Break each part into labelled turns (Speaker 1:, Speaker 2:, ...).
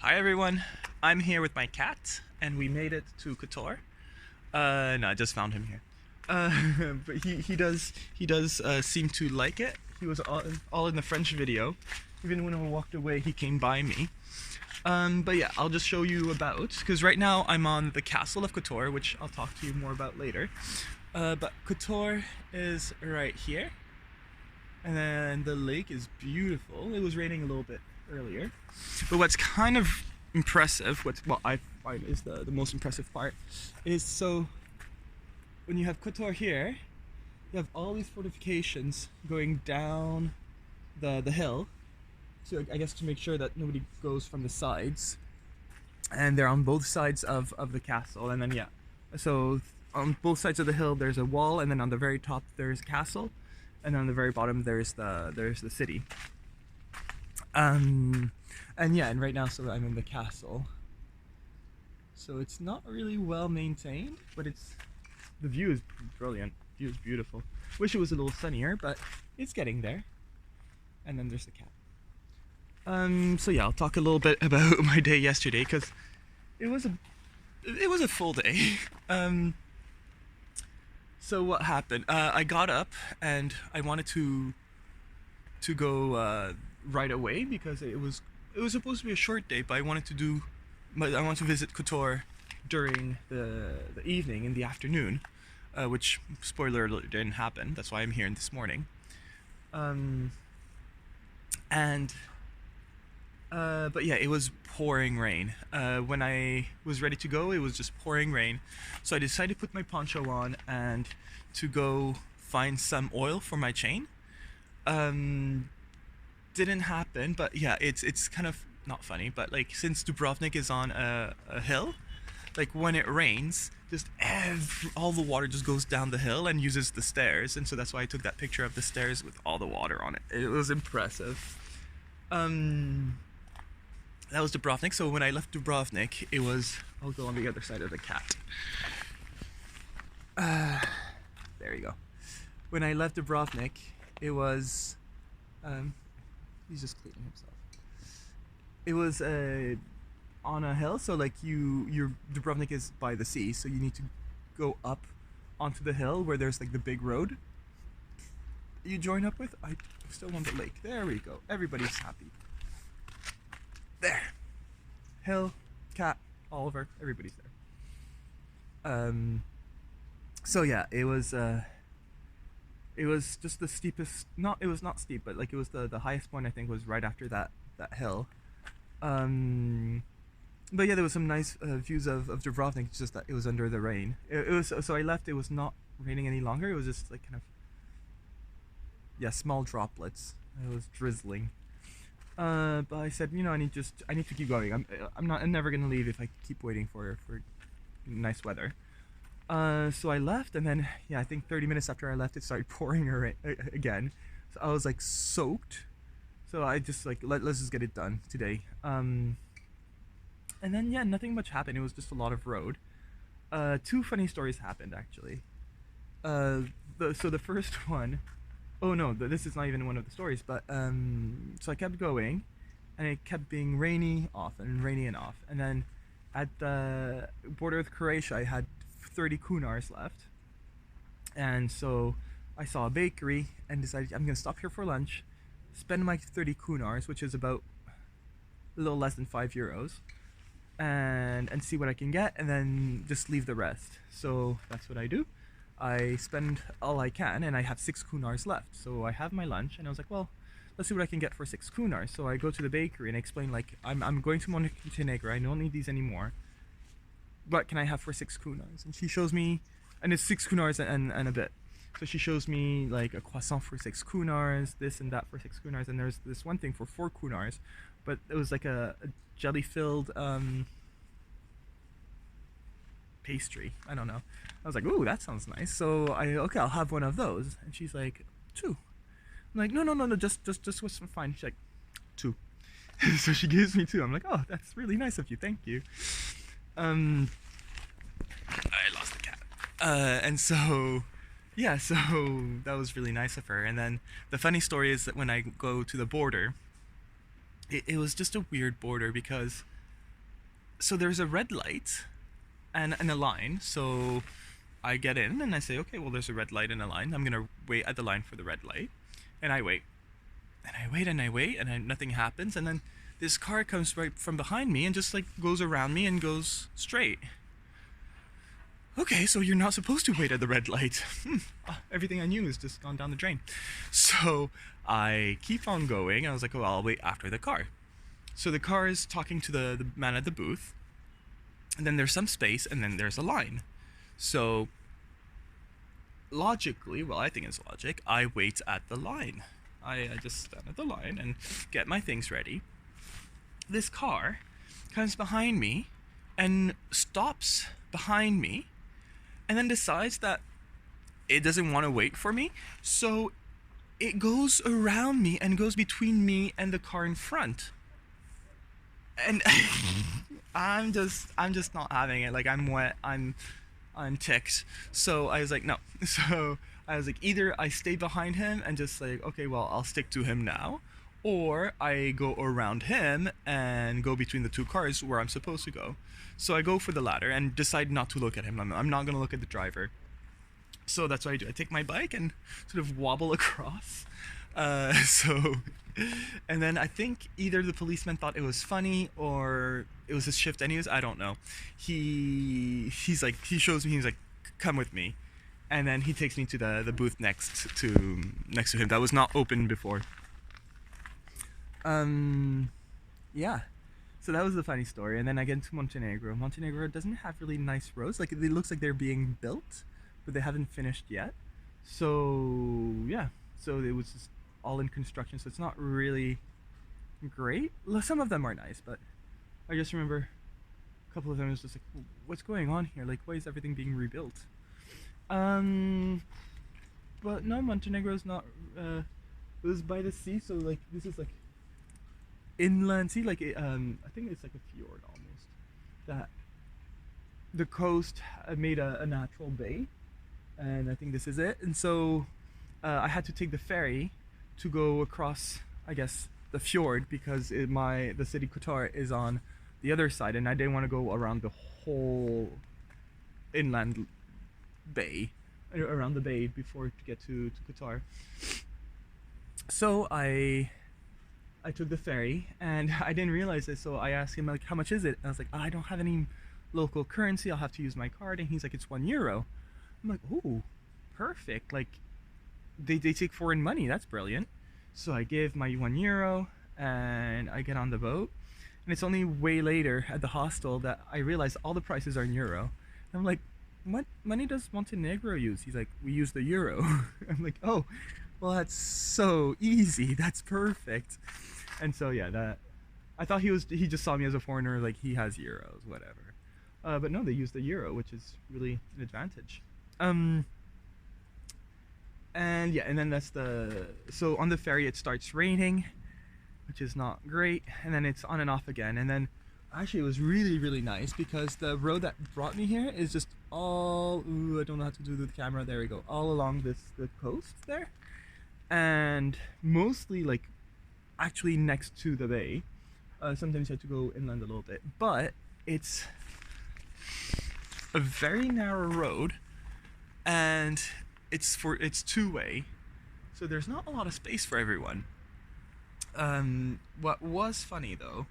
Speaker 1: Hi everyone, I'm here with my cat, and we made it to Kotor. No, I just found him here. But he does seem to like it. He was all in the French video. Even when I walked away, he came by me. But yeah, I'll just show you about, because right now I'm on the castle of Kotor, which I'll talk to you more about later. But Kotor is right here, and then the lake is beautiful. It was raining a little bit earlier, but what's kind of impressive, what I find is the most impressive part, is so when you have Kotor here, you have all these fortifications going down the hill. So I guess to make sure that nobody goes from the sides, and they're on both sides of the castle. And then yeah, so on both sides of the hill there's a wall, and then on the very top there's a castle, and on the very bottom there's the city. And yeah, and right now, so I'm in the castle. So it's not really well maintained, but the view is brilliant. The view is beautiful. Wish it was a little sunnier, but it's getting there. And then there's the cat. So yeah, I'll talk a little bit about my day yesterday, because it was a full day. So what happened? I got up and I wanted to go right away, because it was supposed to be a short day, but I wanted to visit Kotor during the evening, in the afternoon, which, spoiler alert, didn't happen. That's why I'm here this morning. But yeah, it was pouring rain. When I was ready to go, it was just pouring rain. So I decided to put my poncho on and to go find some oil for my chain. Didn't happen, but yeah, it's kind of not funny, but like, since Dubrovnik is on a hill, like when it rains, just all the water just goes down the hill and uses the stairs, and so that's why I took that picture of the stairs with all the water on it. It was impressive. That was Dubrovnik. So when I left Dubrovnik, I'll go on the other side of the cat. There you go. When I left Dubrovnik, it was he's just cleaning himself. It was on a hill, so like your Dubrovnik is by the sea, so you need to go up onto the hill where there's like the big road you join up with. I still want the lake. There we go. Everybody's happy. There. Hill, cat, Oliver, everybody's there. So yeah, it was just the steepest, it was not steep, but like it was the highest point, I think, was right after that hill. But yeah, there was some nice views of Dubrovnik. It's just that it was under the rain. It was, so I left, it was not raining any longer. It was just like kind of, yeah, small droplets. It was drizzling. But I said, I need to keep going. I'm never gonna leave if I keep waiting for nice weather. So I left, and then yeah, I think 30 minutes after I left, it started pouring again. So I was like soaked. So I just like, let's just get it done today. And then yeah, nothing much happened. It was just a lot of road. Two funny stories happened, actually. So the first one, oh no, this is not even one of the stories, but so I kept going, and it kept being rainy off and rainy and off, and then at the border with Croatia, I had 30 kunars left, and so I saw a bakery and decided I'm gonna stop here for lunch, spend my 30 kunars, which is about a little less than €5, and see what I can get, and then just leave the rest. So that's what I do. I spend all I can, and I have 6 kunars left. So I have my lunch, and I was like, well, let's see what I can get for 6 kunars. So I go to the bakery and I explain, like, I'm going to Montenegro. I don't need these anymore. What can I have for 6 kunars? And she shows me, and it's 6 kunars and a bit. So she shows me like a croissant for 6 kunars, this and that for 6 kunars, and there's this one thing for 4 kunars, but it was like a jelly-filled pastry. I don't know. I was like, ooh, that sounds nice. So okay, I'll have one of those. And she's like, 2. I'm like, no, just what's fine. She's like, 2. So she gives me 2. I'm like, oh, that's really nice of you. Thank you. I lost the cat. And so yeah, so that was really nice of her. And then the funny story is that when I go to the border, it was just a weird border, because so there's a red light and a line. So I get in and I say, okay, well, there's a red light and a line. I'm gonna wait at the line for the red light, and I wait, and I wait and I wait, and nothing happens. And then this car comes right from behind me and just like goes around me and goes straight. Okay, so you're not supposed to wait at the red light. Everything I knew has just gone down the drain. So I keep on going. I was like, oh, I'll wait after the car. So the car is talking to the man at the booth, and then there's some space, and then there's a line. So logically, well, I think it's logic, I wait at the line. I just stand at the line and get my things ready. This car comes behind me and stops behind me, and then decides that it doesn't want to wait for me, so it goes around me and goes between me and the car in front. And I'm just not having it. Like, I'm wet, I'm ticked. So I was like, no. So I was like, either I stay behind him and just like, okay, well, I'll stick to him now, or I go around him and go between the two cars where I'm supposed to go. So I go for the latter and decide not to look at him. I'm not gonna look at the driver. So that's what I do. I take my bike and sort of wobble across. And then I think either the policeman thought it was funny or it was his shift anyways. I don't know. He shows me. He's like, come with me, and then he takes me to the booth next to him that was not open before. Yeah. So that was the funny story. And then I get into Montenegro. Montenegro doesn't have really nice roads. Like, it looks like they're being built, but they haven't finished yet. So yeah. So it was just all in construction. So it's not really great. Some of them are nice, but I just remember a couple of them was just like, what's going on here? Like, why is everything being rebuilt? But no, Montenegro is not. It was by the sea, so like this is like inland sea. Like I think it's like a fjord almost. That the coast made a natural bay, and I think this is it. And so I had to take the ferry to go across, I guess, the fjord, because the city Kotor is on the other side, and I didn't want to go around the whole inland bay, around the bay before to get to Kotor. So I took the ferry, and I didn't realize it, so I asked him, like, how much is it? And I was like, I don't have any local currency, I'll have to use my card. And he's like, it's €1. I'm like, oh, perfect. Like, they take foreign money, that's brilliant. So I give my €1 and I get on the boat, and it's only way later at the hostel that I realize all the prices are in euro. And I'm like, what money does Montenegro use? He's like, we use the euro. I'm like, oh, well, that's so easy, that's perfect. And so yeah, that I thought he just saw me as a foreigner, like he has euros, whatever. But no, they use the euro, which is really an advantage. And yeah, and then so on the ferry it starts raining, which is not great, and then it's on and off again. And then actually it was really, really nice, because the road that brought me here is just all, I don't know how to do the camera, there we go, all along the coast there, and mostly like actually next to the bay. Sometimes you have to go inland a little bit, but it's a very narrow road, and it's two-way, so there's not a lot of space for everyone. What was funny though,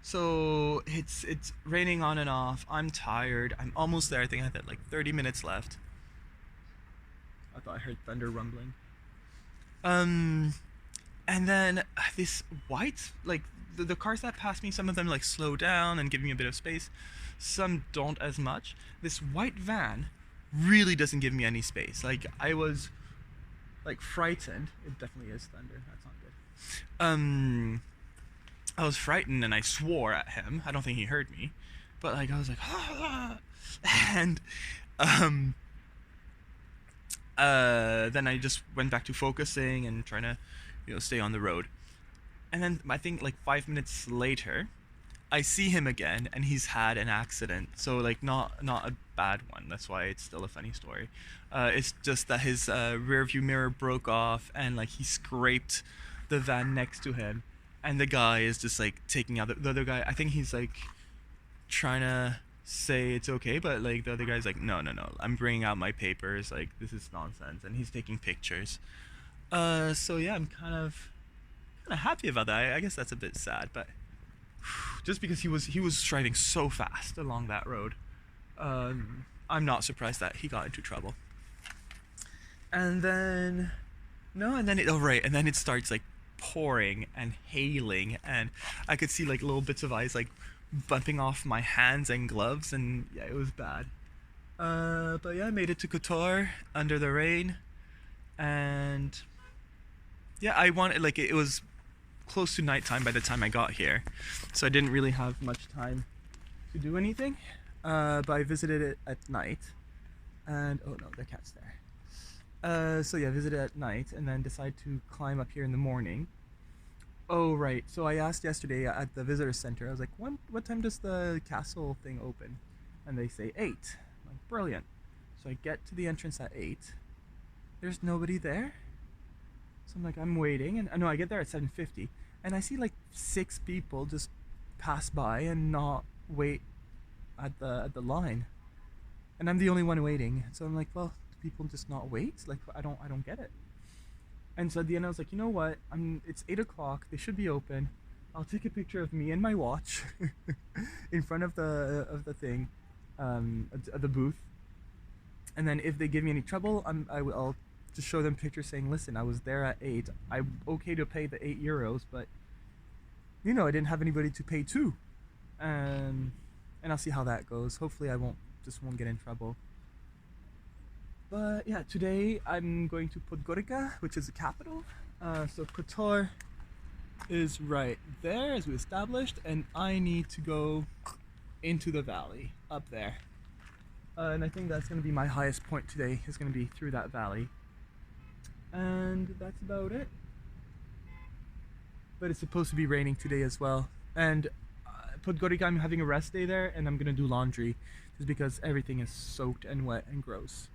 Speaker 1: so it's raining on and off, I'm tired, I'm almost there, I think I had like 30 minutes left. I thought I heard thunder rumbling. And then this white, like the cars that pass me, some of them like slow down and give me a bit of space, some don't as much. This white van really doesn't give me any space. Like, I was like frightened. It definitely is thunder, that's not good. I was frightened and I swore at him. I don't think he heard me, but like I was like, ah! And then I just went back to focusing and trying to, stay on the road. And then I think like 5 minutes later, I see him again, and he's had an accident. So like not a bad one. That's why it's still a funny story. It's just that his rear view mirror broke off, and like he scraped the van next to him, and the guy is just like taking out the other guy. I think he's like trying to say it's okay, but like the other guy's like, no, no, no, I'm bringing out my papers. Like this is nonsense, and he's taking pictures. So yeah, I'm kind of happy about that. I guess that's a bit sad, but just because he was driving so fast along that road, I'm not surprised that he got into trouble. And then no, and then it oh right, and then it starts like pouring and hailing, and I could see like little bits of ice like bumping off my hands and gloves, and yeah, it was bad. But yeah, I made it to Kotor under the rain, and yeah, I wanted like it was close to nighttime by the time I got here, so I didn't really have much time to do anything. But I visited it at night, and oh no, the cat's there. So yeah, visited at night, and then decided to climb up here in the morning. Oh right, so I asked yesterday at the visitor center. I was like, what time does the castle thing open? And they say 8. I'm like, brilliant. So I get to the entrance at 8. There's nobody there. So I'm like, I'm waiting, and no, I get there at 7:50, and I see like 6 people just pass by and not wait at the line, and I'm the only one waiting. So I'm like, well, do people just not wait? Like, I don't get it. And so at the end, I was like, you know what? It's 8 o'clock. They should be open. I'll take a picture of me and my watch in front of the thing, at the booth, and then if they give me any trouble, I'll just show them pictures saying, listen, I was there at 8. I'm okay to pay the €8, but I didn't have anybody to pay to. And I'll see how that goes. Hopefully I won't get in trouble. But yeah, today I'm going to Podgorica, which is the capital. So Kotor is right there, as we established, and I need to go into the valley up there. And I think that's going to be my highest point today, is going to be through that valley. And that's about it. But it's supposed to be raining today as well. And Podgorica, I'm having a rest day there, and I'm gonna do laundry just because everything is soaked and wet and gross.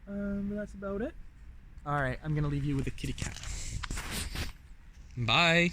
Speaker 1: But that's about it. Alright, I'm gonna leave you with the kitty cat. Bye!